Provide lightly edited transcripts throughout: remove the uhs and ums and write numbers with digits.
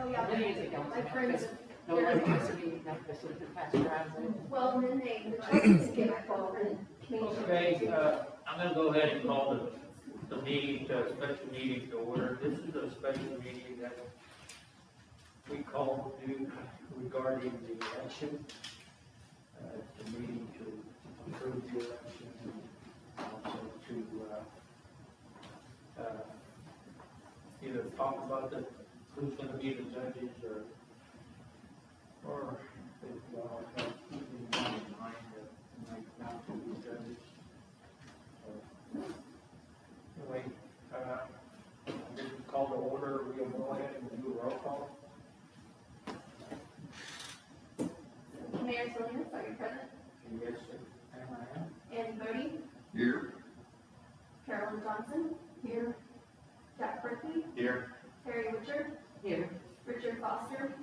Oh, yeah. Many years ago. My friends. No one wants to be like this with the pasture around it. Well, and then the children get my phone and Okay, I'm gonna go ahead and call the meeting, special meeting to order. This is a special meeting that we call due regarding the election. It's a meeting to approve the election and also to, either talk about who's gonna be the judges or if you all have keeping in mind that might not be the judges. So, anyway, this is called to order. We'll go ahead and do a roll call. Mayor Salinas, are you present? Yes, sir. And I am. And Bode? Here. Carolyn Johnson? Here. Jack Perkey? Here. Terri Richard? Here. Richard Foster?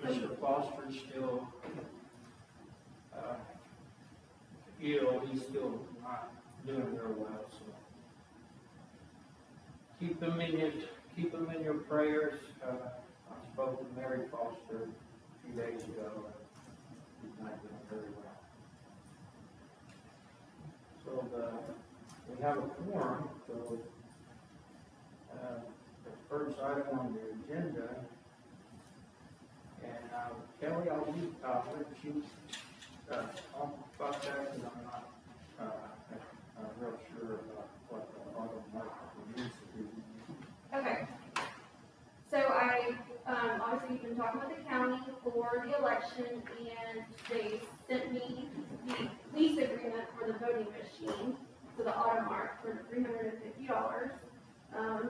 Mr. Foster's still, ill. He's still not doing very well, so keep him in your prayers. I spoke to Mary Foster a few days ago. He's not doing very well. So we have a quorum. So the first item on the agenda. And Kelly, I'll let you talk about that, because I'm not real sure about what the auto market needs to do. Okay. So I, obviously you've been talking with the county for the election, and they sent me the lease agreement for the voting machine, for the Automark, for $350.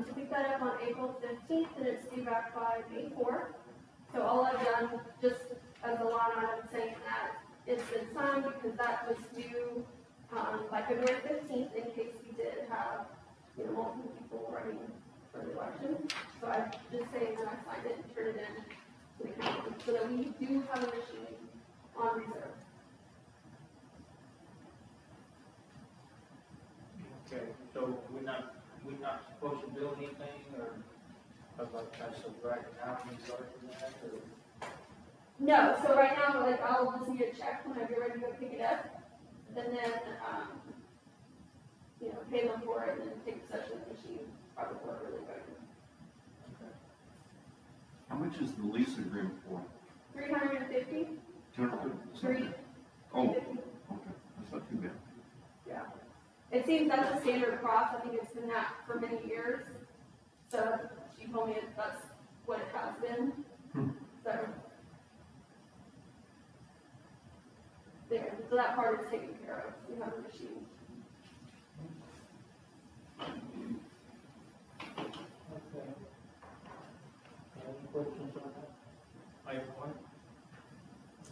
To pick that up on April 15th, and it's due back by May 4th. So all I've done, just as a line item saying that it's been signed, because that was due by February 15th, in case we did have, multiple people running for the election. So I'm just saying that I signed it and turned it in to the county, so that we do have a machine on reserve. Okay, so we're not supposed to do anything, or about that, so right now we start from that, or? No, so right now, like, I'll just need a check when I get ready to go pick it up, and then, pay them for it, and then take possession of the machine, probably work really good. Okay. How much is the lease agreement for? 350? 250? Oh, okay, that's not too bad. Yeah. It seems that's a standard cost. I think it's been that for many years. So she told me that's what it has been. So there. So that part is taken care of. We have a machine. Okay. Any questions on that? Item one?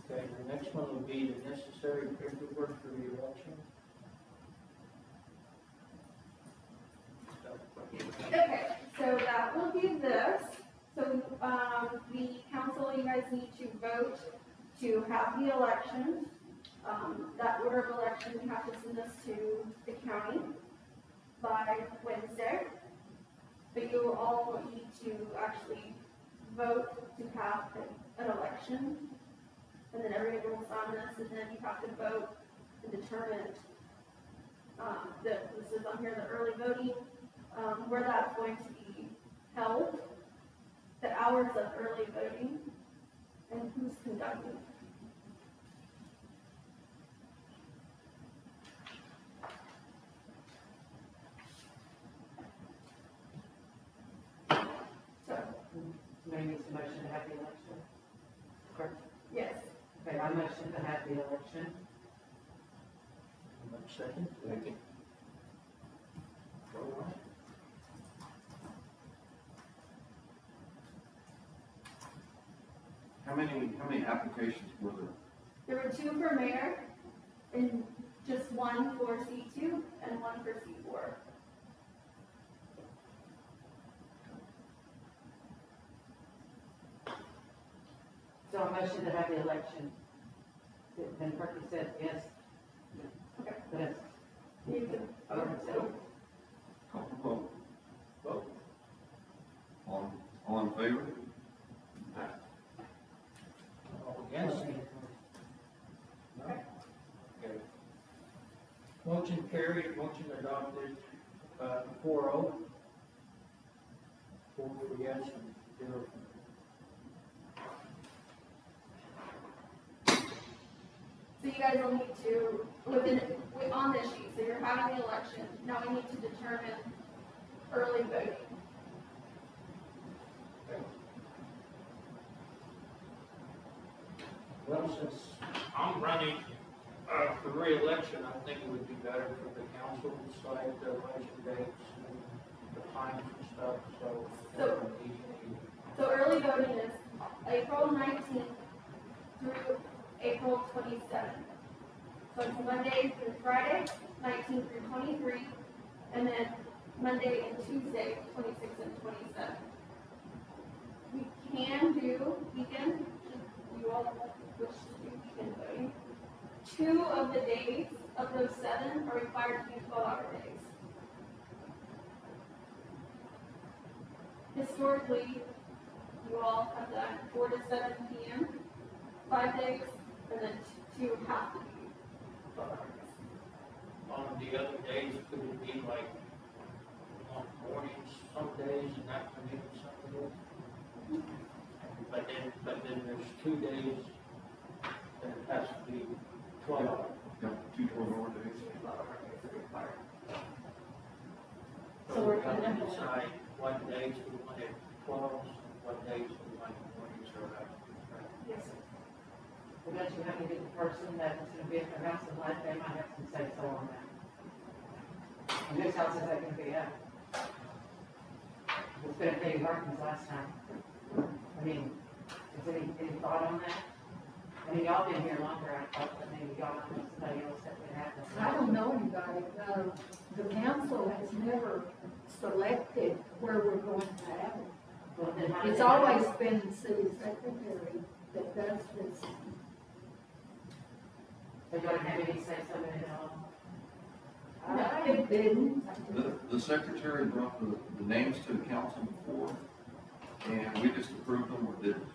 Okay, the next one will be the necessary paperwork for the election. Okay, so that will be this. So the council, you guys need to vote to have the election. That order of election, you have to send this to the county by Wednesday. But you all need to actually vote to have an election. And then everybody will sign this, and then you have to vote and determine this is on here, the early voting, where that's going to be held, the hours of early voting, and who's conducting. So, Somebody needs a motion to have the election? Correct. yes. Okay, I motion to have the election. Second? Second. Vote on it. How many applications were there? There were 2 for mayor, and just 1 for C2 and 1 for C4. So I motion to have the election. Then Perkey said yes. Okay. Yes. You can Vote. Call for vote. Vote. carried, motion adopted, 4-0. 4 for yes and 0 for So you guys will need to, on this sheet, so you're having the election, now we need to determine early voting. Well, since I'm running for re-election, I think it would be better for the council to decide the election dates and the times and stuff, so. So early voting is April 19th through April 27th. So it's Monday through Friday, 19th through 23, and then Monday and Tuesday, 26th and 27th. We can do weekend, you all wish to do weekend voting. 2 of the days of those 7 are required to be 12-hour days. Historically, you all have done 4 to 7 p.m., 5 days, and then 2 have to be 12 hours. On the other days, could it be like on mornings some days and afternoons some days? But then there's 2 days that it has to be 12 hours. Yeah, 2 12-hour days. 12-hour days are required. So we're going to decide what days we want it 12s, what days we want mornings or afternoons. Yes, sir. Well, don't you have to get the person that's gonna be at their house and life, they might have some say so on that. And whose house is that gonna be at? It's been at Dave Martin's last time. I mean, is any thought on that? I mean, y'all been here longer, I thought, but maybe y'all know somebody else that would have I that. don't know anybody. The council has never selected where we're going to have it. Well, then how It's did- always been the city secretary that does this. They don't have any say so in it at all. I didn't. The secretary brought the names to the council before, and we just approved them or didn't.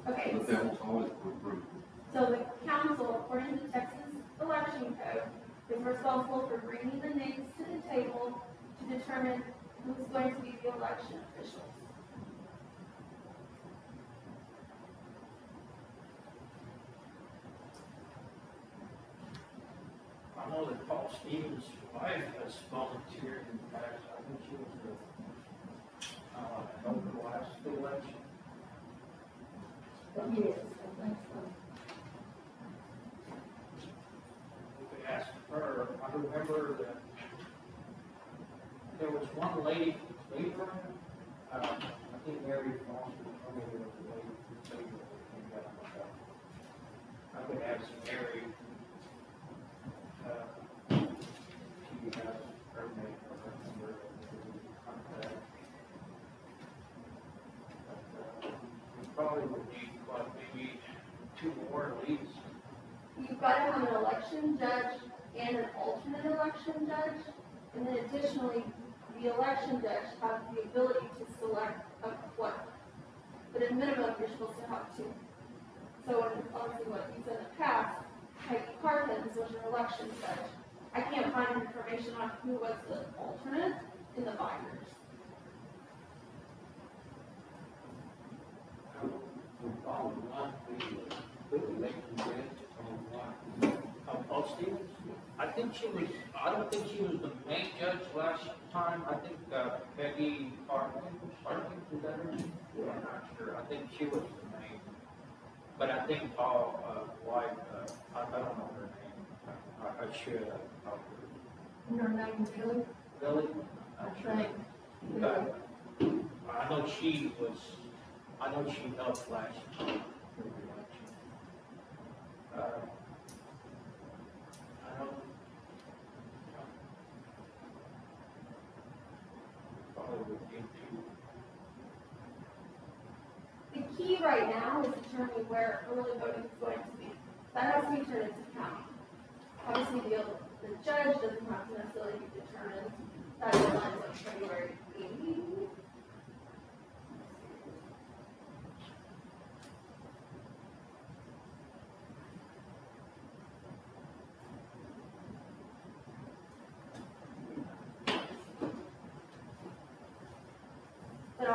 Okay, But that was always approved. so the council, according to Texas election code, is responsible for bringing the names to the table to determine who's going to be the election officials. I know that Paul Stevens' wife has volunteered in the past. I think she was over the last election. Yes, I think so. We could ask her. I remember that there was one lady from Cleveland. I think Mary Foster told me there was a lady from Cleveland that came down with that. I could ask Mary. She has her name or her number. Contact. But, we probably would need, what, maybe 2 more at least. You've got to have an election judge and an alternate election judge, and then additionally, the election judge has the ability to select a clerk. But at minimum, you're supposed to have 2. So, obviously, what you said in the past, Peggy Parkins was your election judge. I can't find information on who was the alternate in the binders. Paul Stevens? I think she was, I don't think she was the main judge last time. I think Peggy Parkins, is that her name? I'm not sure. I think she was the main. But I think Paul, wife, I don't know her name. I should. And her name Billy, Billy? I think. But I know she helped last time for the election. I don't. Probably would need to. The key right now is determining where early voting is going to be. That has to be turned into county. Obviously, the judge doesn't have to necessarily be determined. That deadline is on February 8th.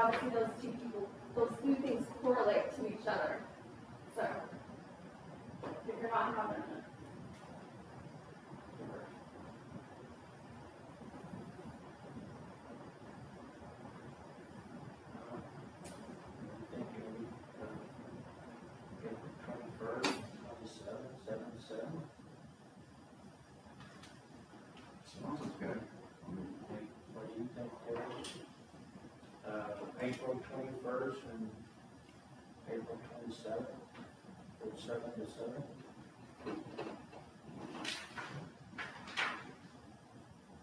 obviously those two things correlate to each other. So, if you're not having it. April 21st, 27. Sounds okay. What do you think, Terri? April 21st and April 27th, from 7 to 7.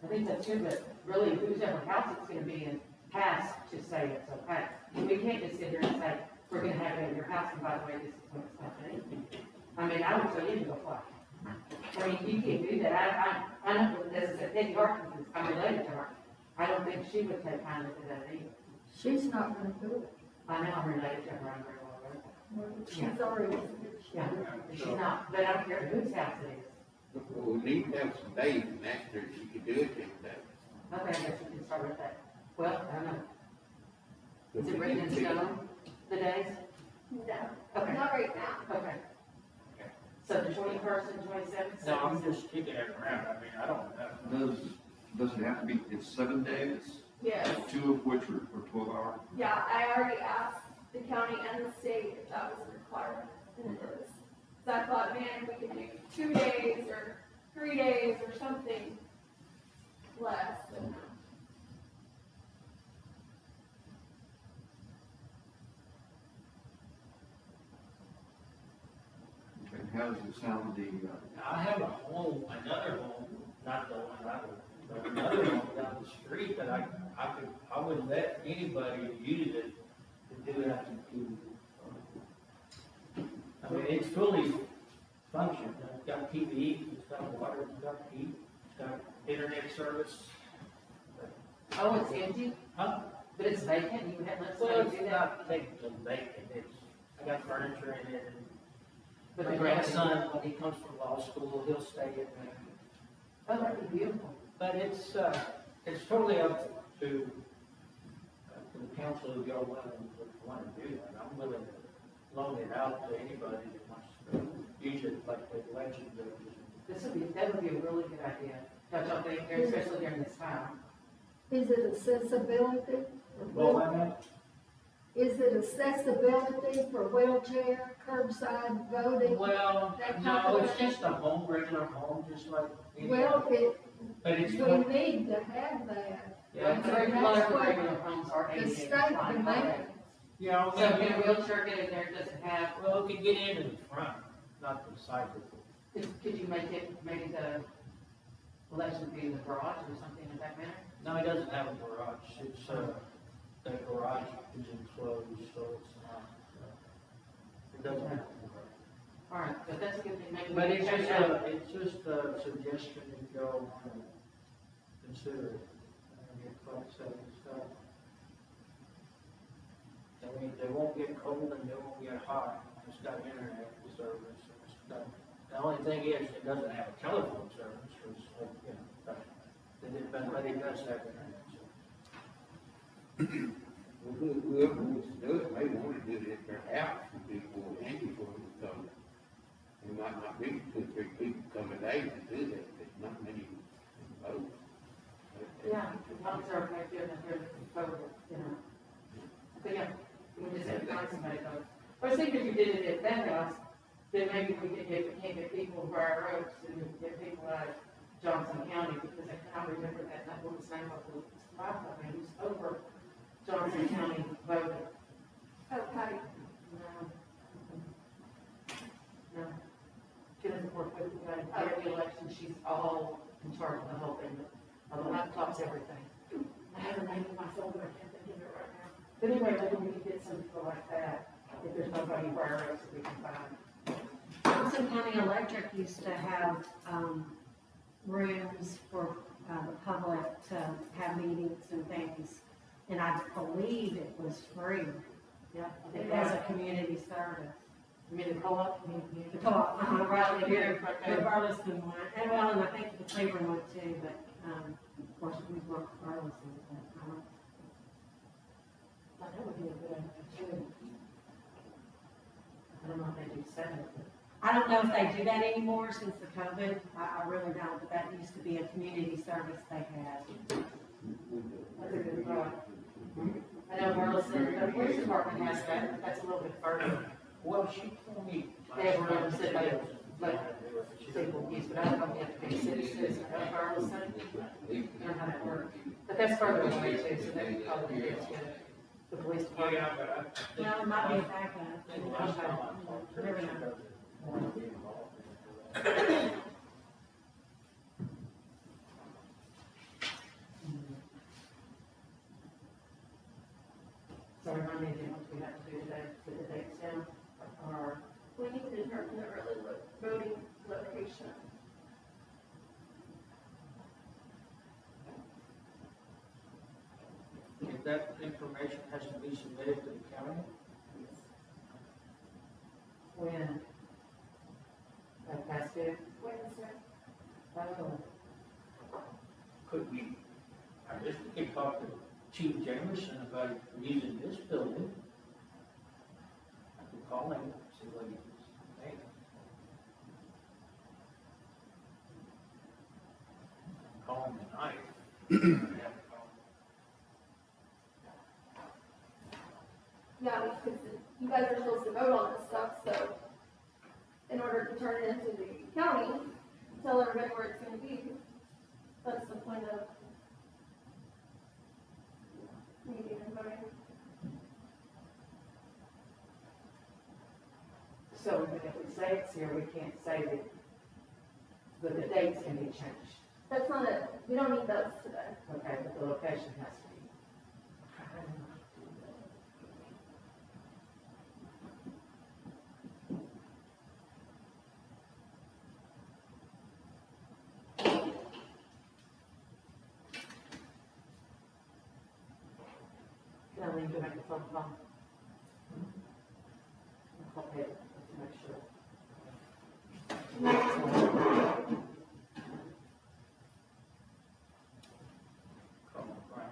I think that's good, but really, whoever house it's gonna be in has to say it's okay. We can't just sit here and say, we're gonna have it at your house, and by the way, this is what it's gonna be. I mean, I would tell you to go fly. I mean, you can't do that. I know, as I said, Peggy Harkins, I'm related to her. I don't think she would take kindly to that either. She's not gonna do it. I know I'm related to her, I'm very well aware. She's already. Yeah, she's not, but I don't care whose house it is. Well, we need to have some days and ask her if she could do it then, that. Okay, I guess we can start with that. Well, I don't know. Is it written in stone, the days? No, Okay. not right now. Okay. So the 21st and 27th? No, I'm just kicking it around, I mean, I don't know. Does it have to be, it's 7 days, Yes. 2 of which are 12 hours? Yeah, I already asked the county and the state if that was a requirement, and it is. So I thought, man, if we could do 2 days or 3 days or something less than that. Okay, how does it sound I have a home, another home, not the one I would, but another home down the street that I would let anybody use it to do it after 2. I mean, it's fully functioned, it's got TV, it's got water, it's got heat, it's got internet service. Oh, it's empty, Huh? but it's vacant, you haven't let Well, somebody it's do that? not technically vacant, I got furniture in it, and But my the grandson, when he comes from law school, he'll stay in there. Oh, that'd be beautiful. But it's totally up to the council if y'all want to do that. I'm willing to loan it out to anybody that wants to use it like the election judges. That would be a really good idea. Don't y'all think, especially during this time? Is it accessibility? Is it accessibility for wheelchair, curbside voting? Well, That no, type of it's thing? just a home, regular home, just like any Well, other. But it's, we need to have that. yeah, But a lot of regular homes are The ADA state compliant. demands. yeah, So can a wheelchair get in there, it doesn't have, well, it can get in the front, not the side of it. could you make it, maybe the election be in the garage or something in that manner? No, it doesn't have a garage, it's, the garage is enclosed, so it's not, it doesn't have a garage. All right, but that's a good thing, maybe. But we it's can just check it out. it's just a suggestion if y'all want to consider it, get price and stuff. I mean, they won't get cold and they won't get hot, it's got internet service, it's got, the only thing is, it doesn't have a telephone service, because, you know, but it does have internet service. Whoever wants to do it, may want to do it at their house, and people will handy for them to come. There might not be 2 or 3 people come a day to do that, there's not many votes. Yeah, as long as they're okay doing it, they're voted, you know. But yeah, we just have to find somebody to go. I was thinking if you did it at that house, then maybe we could get, we can't get people in Briaroaks and get people out of Johnson County, because I remember that woman's name of the spot, I mean, who's over Johnson County voted. Okay. No. She doesn't work with, during the election, she's all in charge of the whole thing, but the laptop's everything. I have her name in my folder, I can't think of it right now. But anyway, maybe we can get some people like that, if there's nobody where else that we can find. Johnson County Electric used to have, rooms for, the public to have meetings and things. And I believe it was free. Yeah. It was a community service. You mean the co-op? The co-op, right here, Right there. regardless of one. And well, and I think the Cleveland one too, but, of course, we work regardless of that. I that would be a good idea too. I don't know if they do 7, but I don't know if they do that anymore since the COVID. I really don't, but that used to be a community service they had. that's a good thought. I know Burleson, the police department has that, but that's a little bit further. Well, she told me. They have rooms that like people use, but I don't know if you have to be citizens of Burleson. I don't know how that works. But that's further away too, so they would probably be able to get the police department. Yeah, but I. Well, it might be a backup. Never know. So remind me again, what we have to do today, get the dates down, or, We need to determine the early voting location. If that information has to be submitted to the county, when? Like past due? Wednesday. Oh, could we, I guess we could talk to Chief Jamerson about using this building. I could call him, see what he's saying. Call him tonight. Yeah, because you guys are supposed to vote on this stuff, so in order to turn it into the county, tell everybody where it's gonna be. That's the point of meeting and voting. so even if we say it's here, we can't say that, but the dates can be changed, That's not it, we don't need those today. okay, but the location has to be. Can I leave to make a phone call? I'll call Ed to make sure. Call him Brian.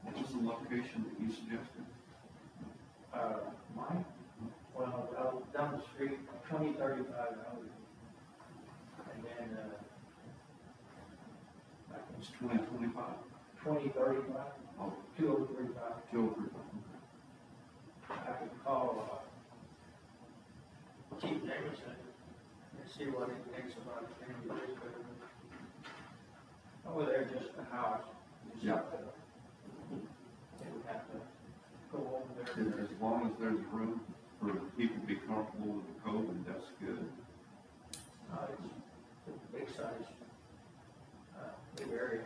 What was the location that you suggested? Mine? Well, out down the street, 2035 Howard. And then, I think It's 2025? 2035, Oh, 2035. 203. I could call, Chief Davidson and see what he thinks about the thing with this building. Over there, just the house. Just Yeah. They would have to go over there. As long as there's room for people to be comfortable with the COVID, that's good. It's a big size, big area.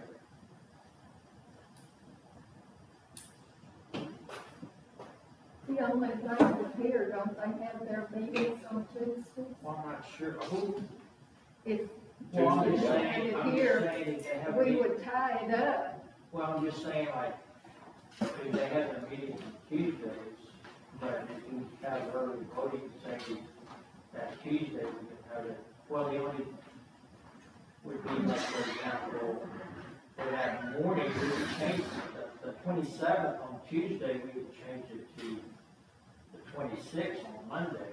The only thing with here, don't they have their meetings on Tuesdays? Well, I'm not sure who. If Well, I'm just Tuesday saying, and I'm here, just saying they have. we would tie it up. Well, I'm just saying, like, if they have their meetings on Tuesdays, but if you have early voting, say, that Tuesday, we can have it, well, the only, would be like, for example, for that morning, we would change the 27th on Tuesday, we would change it to the 26th on Monday.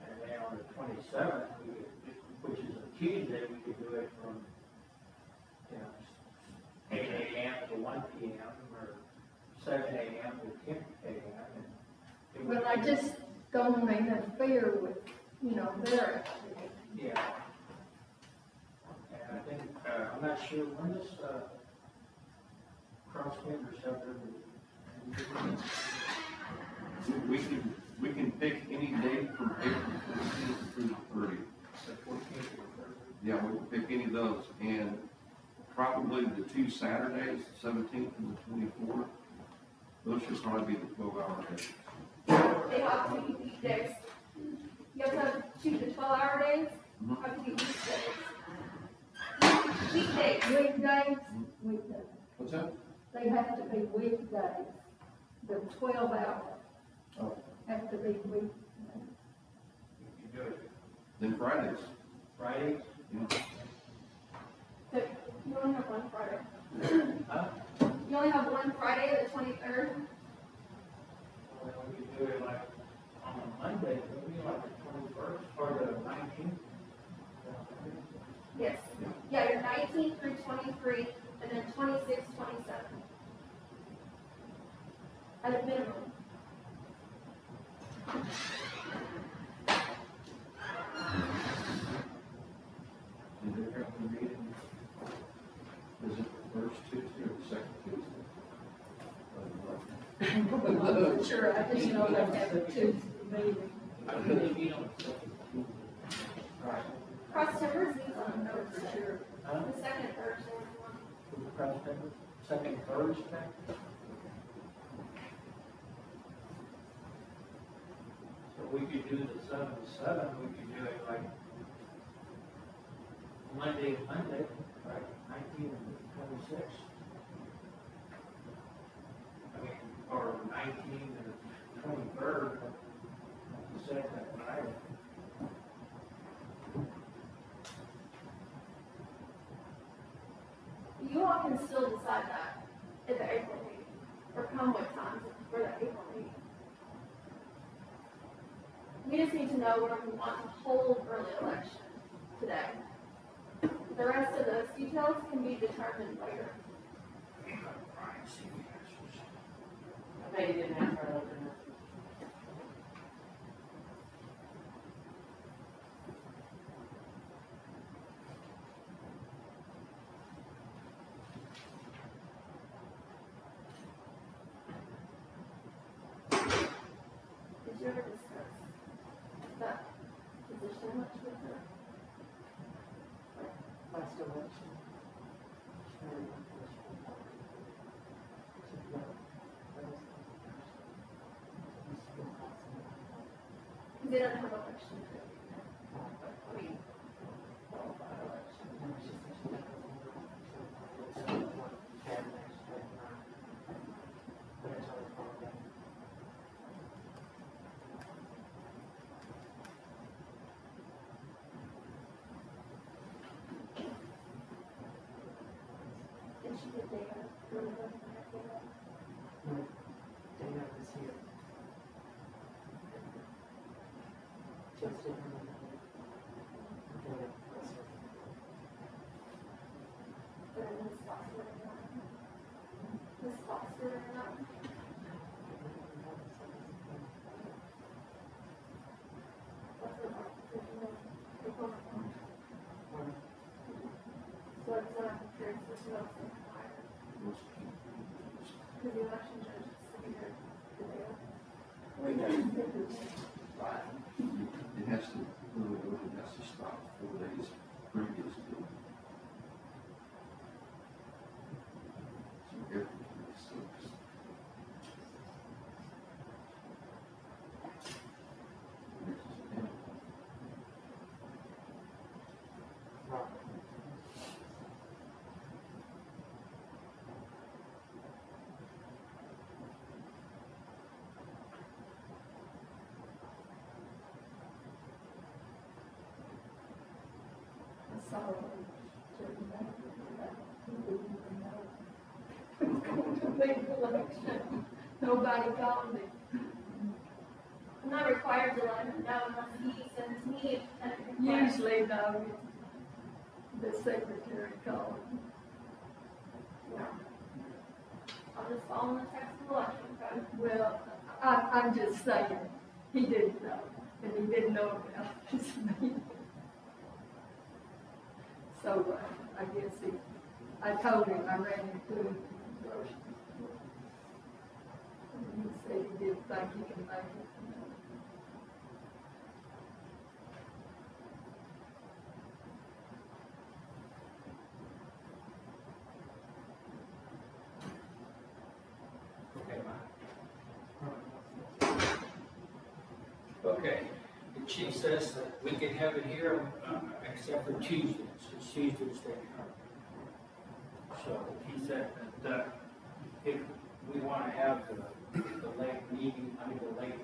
And then on the 27th, we could, which is a Tuesday, we could do it from, 8 a.m. to 1 p.m. or 7 a.m. to 10 a.m. Well, I just don't want to interfere with, their activity. Yeah. And I think, I'm not sure when this, cross members have their. We can pick any date from April 14th through the 30th. The 14th or 30th. Yeah, we can pick any of those, and probably the 2 Saturdays, the 17th and the 24th, those should probably be the 12-hour days. They have to be weekdays. You have to choose the 12-hour days, have to be weekdays. Weekdays. Weekdays, weekdays. What's that? They have to be weekdays, the 12 hours. Oh. Have to be weekdays. You can do it Then Fridays, Fridays, So you only have one Friday. huh? You only have one Friday, the 23rd? Well, we could do it like on a Monday, maybe like the 21st or the 19th. Yes. Yeah, you're 19 through 23, and then 26, 27. At a minimum. and they're having a meeting. Is it the first Tuesday or the second Tuesday? I'm not sure, I just know they have a Tuesday meeting. I believe you don't. Right. Cross Timbers meets on I'm not sure. Huh? the second Thursday of the month. Cross River, second Thursday. So we could do the 7 to 7, we could do it like Monday, right, 19 and 26. I mean, or 19 and 23rd, the second Friday. You all can still decide that at the April meeting, or come with times for the April meeting. We just need to know where we want to hold early election today. The rest of those details can be determined later. I bet you didn't ask her over there. Did you ever discuss that position much with her? Last election. Because they don't have election. I mean, qualified election. Did she get data? Really doesn't have data. But in this Foxford or not? This Foxford or not? What's the Foxford? So it's not curious as to what's in the fire. Because the election judge is sitting there today. It has to, it has to stop 4 days previous to. So everything is so. I saw it. It's going to be an election. Nobody called me. I'm not required to let him know unless he sends me a request. Usually, though, the secretary called. No. I'll just follow the text of the election code. Well, I'm just saying, he didn't know, and he didn't know about this meeting. So, I guess I told him, I ran into him. And he said he didn't think he can make it. Okay, the chief says that we can have it here, except for Tuesdays, it's Tuesdays they come. So he said that, if we wanna have the late meeting, I mean, the late,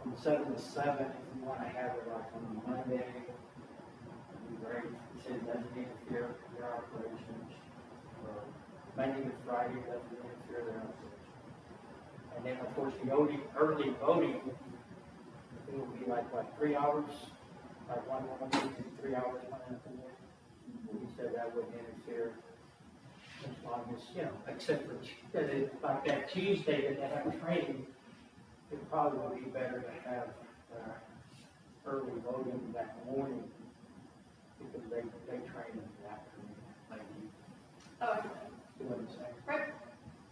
from 7 to 7, if we wanna have it like on Monday, that'd be great. He said it doesn't interfere with their operations, or Monday to Friday doesn't interfere with their operations. And then, of course, the early voting, it will be like, what, 3 hours? Like one, 3 hours, one afternoon. He said that wouldn't interfere as long as, you know, except for, like that Tuesday that they have training, it probably would be better to have, early voting that morning, because they train in the afternoon, like you, Oh, see what I'm saying? right,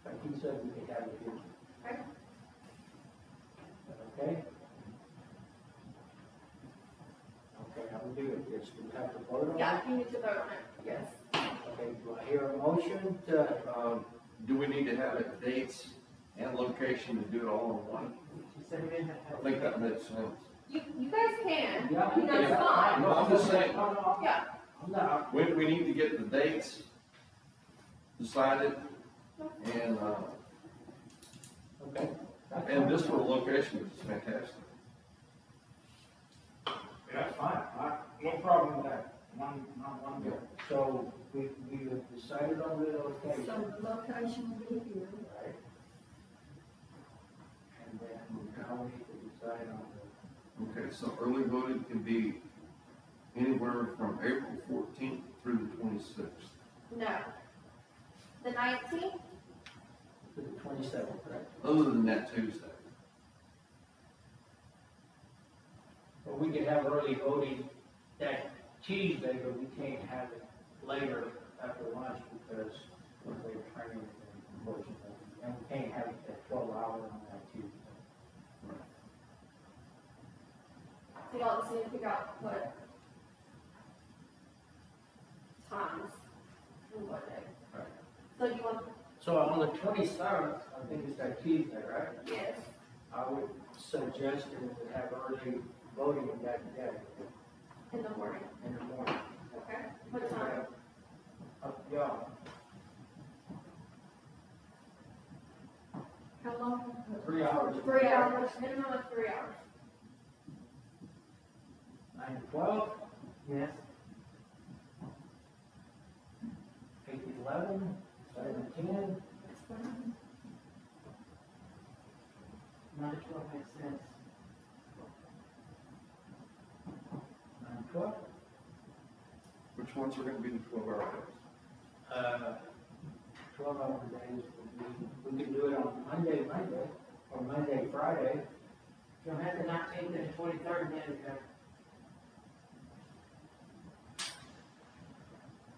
But he said we could have it here. right. Okay? Okay, how we do it, yes, we have to vote on it? Yeah, you need to vote on it, yes. Okay, do I hear a motion to, Do we need to have it dates and location to do it all in one? She said we didn't have I to. think that makes sense. You guys can, Yeah, I mean, that's yeah. fine, No, I'm just saying, yeah. no, we need to get the dates decided, and, okay. and this for location is fantastic. That's fine, no problem with that, not one bit. So, we have decided on the location. So the location will be here. Right. And then we now need to decide on Okay, so early voting can be anywhere from April 14th through the 26th. No. The 19th? the 27th, correct? Other than that Tuesday. But we could have early voting that Tuesday, but we can't have it later after lunch because of their training, unfortunately. And we can't have it at 12 hours on that Tuesday. So y'all just need to figure out what times and what day. Right. So you want, So on the 27th, I think it's that Tuesday, right? yes, I would suggest that we would have early voting that day in the morning, in the morning. okay? What time? Up to y'all. How long? 3 hours. 3 hours, minimum of 3 hours. 9 to 12, Yes. 8 to 11, 7 to 10. That's fine. 9 to 12 makes sense. 9 to 12. Which ones are gonna be the 12-hour days? 12-hour days would be, we can do it on Monday, or Monday, Friday. You'll have the 19th and the 23rd, then,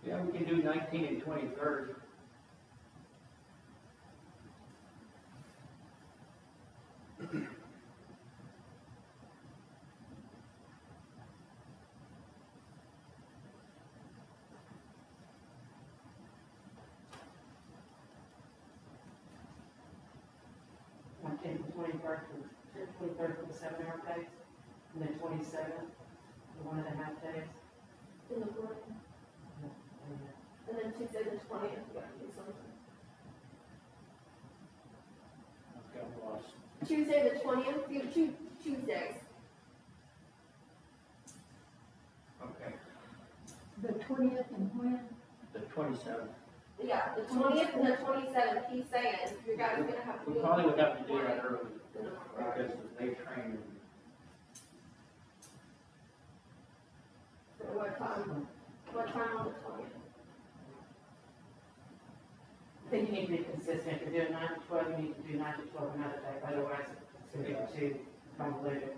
Yeah, we can do 19 and 23rd. I think the 21st, the 23rd for the 7-hour days, and the 27th, the 1.5 days. In the morning, and then Tuesday the 20th, we gotta do something. Okay, I'm lost. Tuesday the 20th, you have two Tuesdays. Okay, The 20th and when? the 27th. Yeah, the 20th and the 27th, he's saying, you guys are gonna have to do. We probably would have to do that early, In the morning. because they train. So what time on the 20th? I think you need to be consistent, if you're doing 9 to 12, you need to do 9 to 12 another day, otherwise it's going to be too convoluted.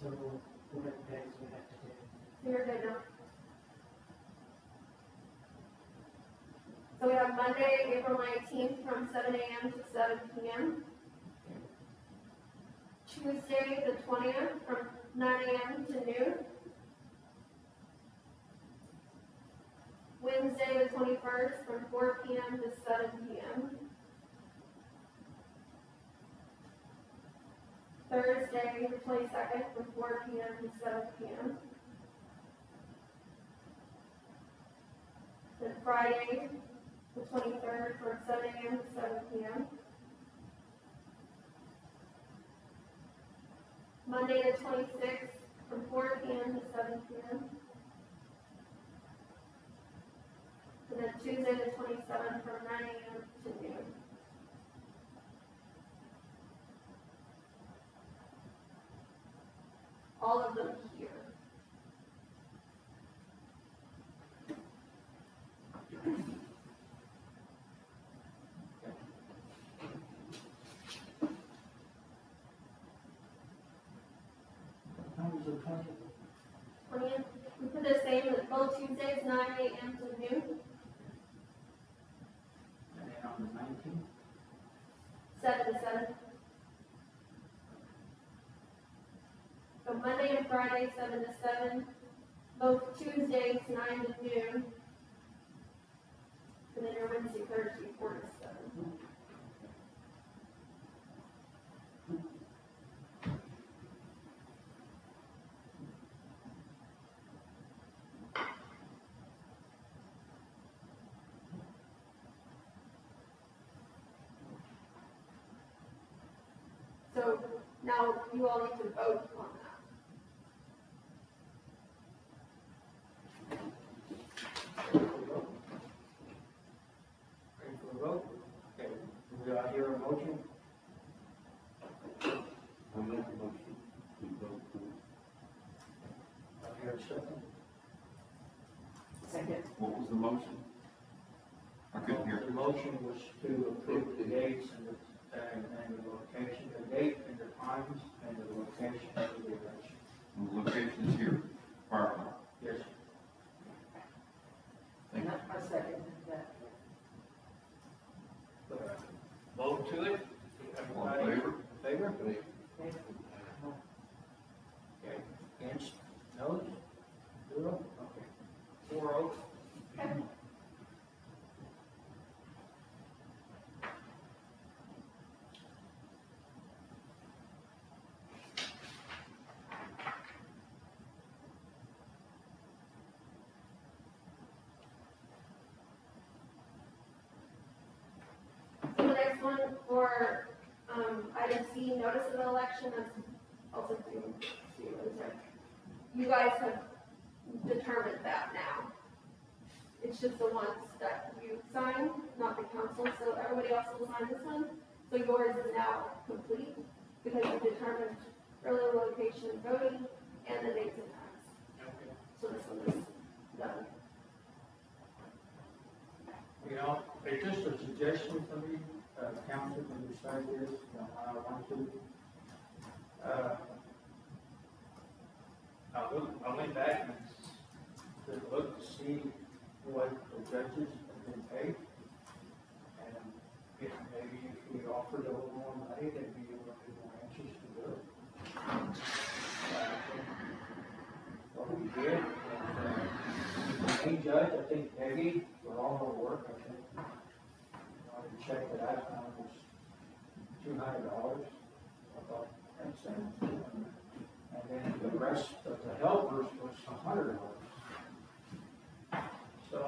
So what are the days we have to do? You're good now. So we have Monday, April 19th from 7 a.m. to 7 p.m. Tuesday, the 20th from 9 a.m. to noon. Wednesday, the 21st from 4 p.m. to 7 p.m. Thursday, the 22nd from 4 p.m. to 7 p.m. Then Friday, the 23rd, from 7 a.m. to 7 p.m. Monday, the 26th, from 4 p.m. to 7 p.m. And then Tuesday, the 27th, from 9 a.m. to noon. All of them here. How was the 20th? 20th, we put the same, both Tuesdays, 9 a.m. to noon. And then on the 19th? 7 to 7. So Monday and Friday, 7 to 7. Both Tuesdays, 9 to noon. And then your Wednesday, Thursday, 4 to 7. So now you all need to vote on that. Ready for a vote? Okay, do I hear a motion? I make a motion to vote for. I hear a second. Second. What was the motion? I couldn't hear. The motion was to approve the dates and the location, the date and the times and the location of the election. And the location is here, fire hall. Yes. Thank you. I second that. Vote to it? All in Everybody favor? in favor? Okay. Okay. Against? No? 0? Okay. 4-0. Okay. So the next one for, item C, notice of the election, that's also due to you, is that you guys have determined that now. It's just the ones that you sign, not the council, so everybody else will sign this one. So yours is now complete, because you determined earlier location and voting, and the dates and times. Okay. So this one is done. You know, it's just a suggestion for me, council can decide this, you know, how I want to. I went back and looked to see what the judges have been paid. And if maybe if we offered a little more money, they'd be a little bit more anxious to do it. What we did, the main judge, I think Peggy, for all her work, I think, I wanted to check it out, and it was $200. I thought, that's it. And then the rest of the helpers was $100. So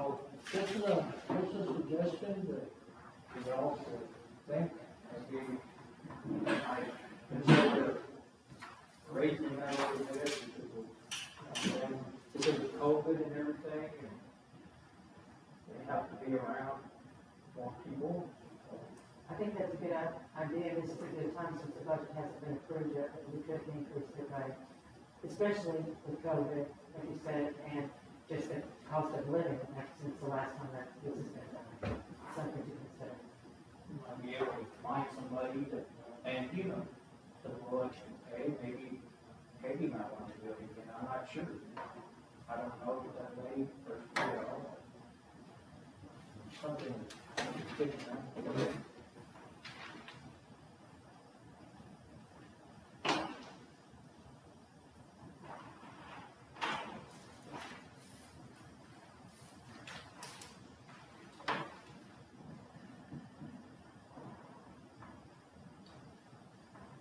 this is a suggestion that we all should think, maybe might consider raising that a little bit because of COVID and everything, and they have to be around more people. I think that's a good idea. This is a good time since the budget hasn't been approved yet, but we could increase it by, especially with COVID, like you said, and just the cost of living since the last time that this has been done. Something to consider. You might be able to find somebody that, and you know, the election pay, maybe Peggy might want to do it again, I'm not sure. I don't know that lady first, something different.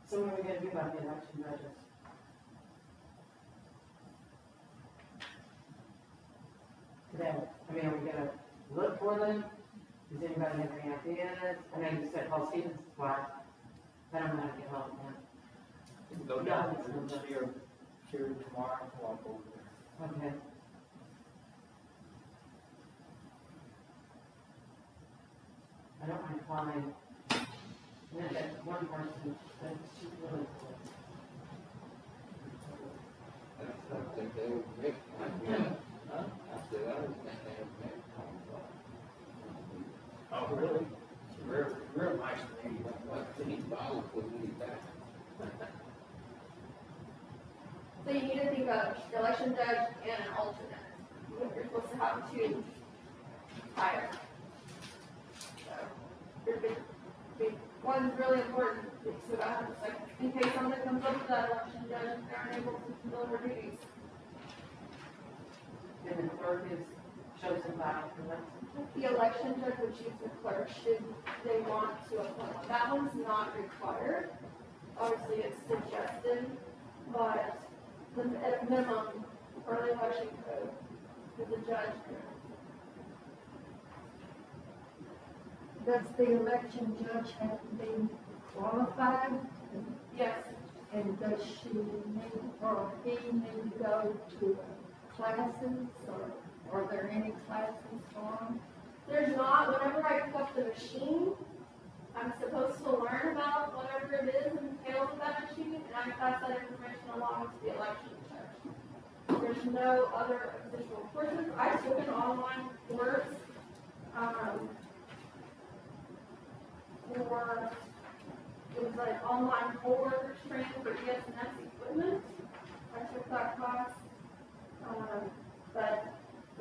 So what are we gonna do about the election budgets? Today, I mean, are we gonna look start for them? Does anybody have any ideas? I know you said Paul Stevens is wife. I don't know how to get help with Go down and see her tomorrow, walk over there. him. Okay. I don't mind calling. And then that one person, that she's really cool. I don't think they would make, I said, I don't think they would make. Oh, really? It's real nice to meet you. Like, any bottle would be back. So you need to think of the election judge and an alternate. You're supposed to have two hires. So, your big one's really important, so that, like, in case somebody comes up with that election judge, they're unable to fulfill their duties. And the clerk is chosen by the election. The election judge would choose the clerk should they want to appoint one. That one's not required. Obviously, it's suggested, but at a minimum, for the election code, is the judge. Does the election judge have to be qualified? Yes, And does she need, or he need to go to classes, or are there any classes for him? there's not, whenever I pick up the machine, I'm supposed to learn about whatever it is and entails of that machine, and I pass that information along to the election judge. There's no other official courses. I took an online course, it was like online poll workers training for ES&S equipment. I took that class, but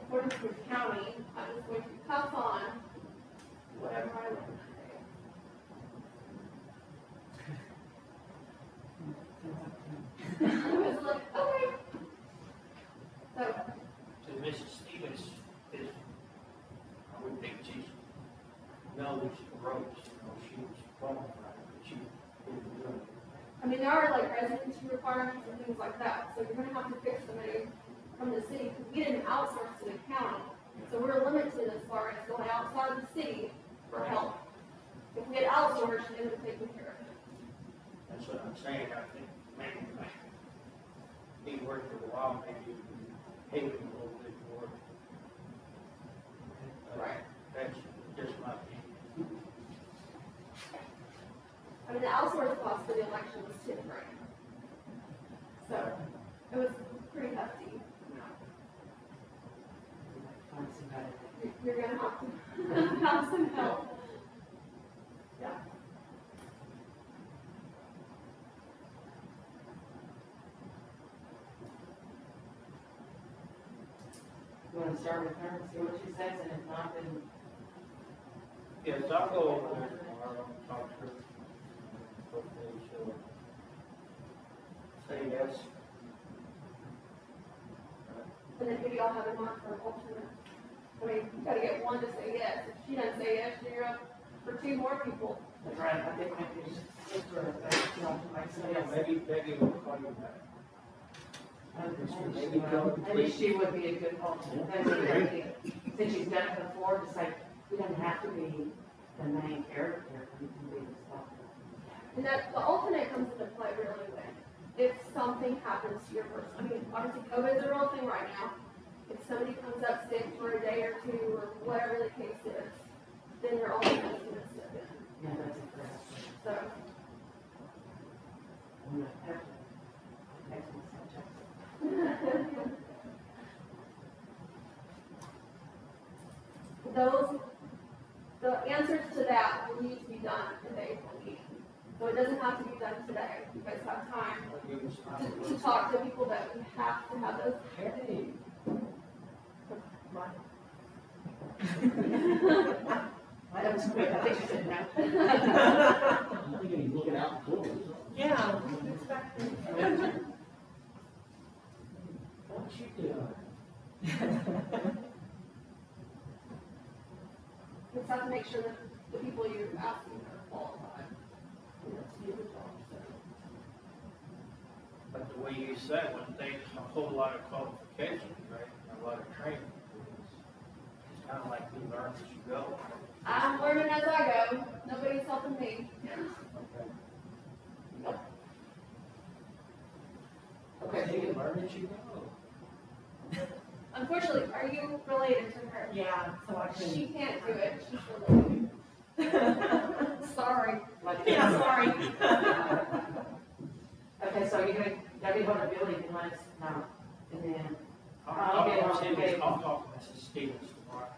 according to the county, I was going to pass on whatever I learned that day. I was like, okay. So, So Mrs. Stevens is, I would think she's, knows the ropes, she was qualified, but she didn't do it. I mean, there are like residency requirements and things like that, so you're gonna have to pick somebody from the city, because we didn't outsource to the county. So we're limited as far as going outside of the city for help. If we had outsourced, they would have taken care of it. That's what I'm saying, I think maybe he worked for a while, maybe pay him a little bit more. Right. That's just my opinion. I mean, the outsource cost for the election was $10,000. So, it was pretty hefty. Find somebody. You're gonna have to have some help. Yeah. You wanna start with her and see what she says, and if not, then Yes, I'll go over there tomorrow and talk to her. Hopefully she'll say yes. And then maybe I'll have a mark for an alternate. I mean, you gotta get one to say yes. If she doesn't say yes, you're up for two more people. that's right, I think maybe just look for a, you know, like somebody Yeah, else. maybe we'll call you back. Maybe she would be a good alternate, that's a good idea. Since she's done it before, just like, we don't have to be the main character, we can be the stuff. And that, the alternate comes into play really when, if something happens to your person. I mean, obviously COVID is a real thing right now. If somebody comes up sick for a day or two, or whatever the case is, then your alternate is gonna step in. Yeah, that's a correct. So, Excellent subject. the answers to that will need to be done in the April meeting. So it doesn't have to be done today. You guys have time to talk to people that we have to have those. Hey. That was quick, I think she said no. I'm thinking he's looking out the door. Yeah. What you doing? You just have to make sure that the people you're asking are qualified. You know, to do the job, so. But the way you said, one thing, a whole lot of qualifications, right? And a lot of training. It's kind of like we learn as you go. I'm learning as I go. Nobody's helping me. Okay. Okay, so you can learn as you go. Unfortunately, are you related to her? Yeah, so I couldn't. She can't do it. She's related. Sorry. like. Yeah, sorry. Okay, so you're gonna, gotta get vulnerability and let us know, and then. I'll get on talk the to page. I'll talk to Mrs. Stevens tomorrow.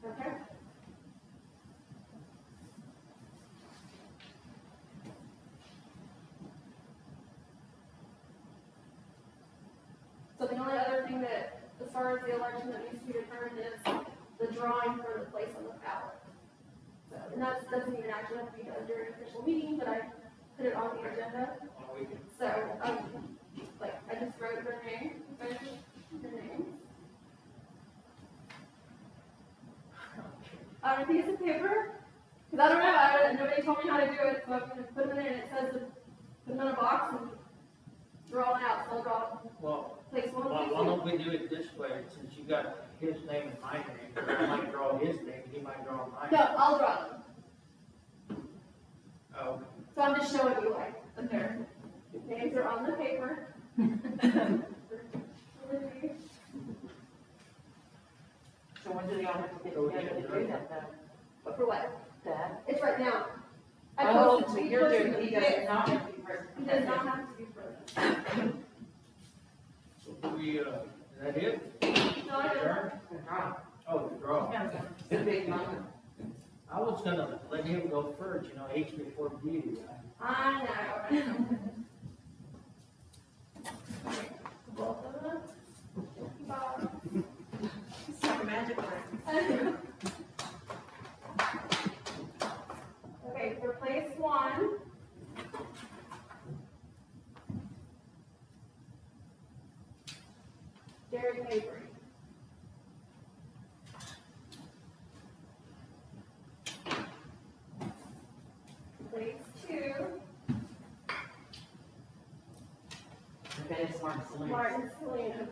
Okay. So the only other thing that, as far as the election that needs to be determined is the drawing for the place on the ballot. So, and that doesn't even actually have to be done during an official meeting, but I put it on the agenda. On weekend. So, like, I just wrote their name, their names. On a piece of paper, because I don't know, nobody told me how to do it, so I'm gonna put them in, and it says to put them in a box and draw it out, so I'll draw Well, place one, why place why two. don't we do it this way, since you got his name and my name, I might draw his name, he might draw mine. No, I'll draw them. Oh, So I'm just showing you like that their names are on the paper. So when do y'all have to get together to do that, though? But for what? That? It's right now. I Oh, posted so to be you're doing, posted he to does be- not have to be present. He does not have to be present. so we, is that it? No, I don't. Adjourn? Oh, the draw. It's a big moment. I was gonna let him go first, age before beauty. I know. Both of them. Bob. It's like a magic word. Okay, for place one. Terri Mabry. Place two, Okay, it's Martin Salinas. Martin Salinas.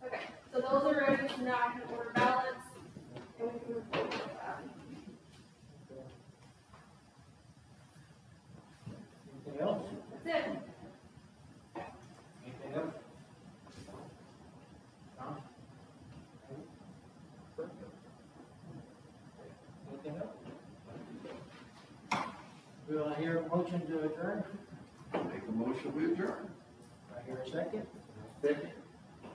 Okay, so those are ready, so now I can order ballots, and we can move forward with that. Anything else? That's it. Anything else? No? Anything else? Will I hear a motion to adjourn? Make a motion, we adjourn. I hear a second? Second.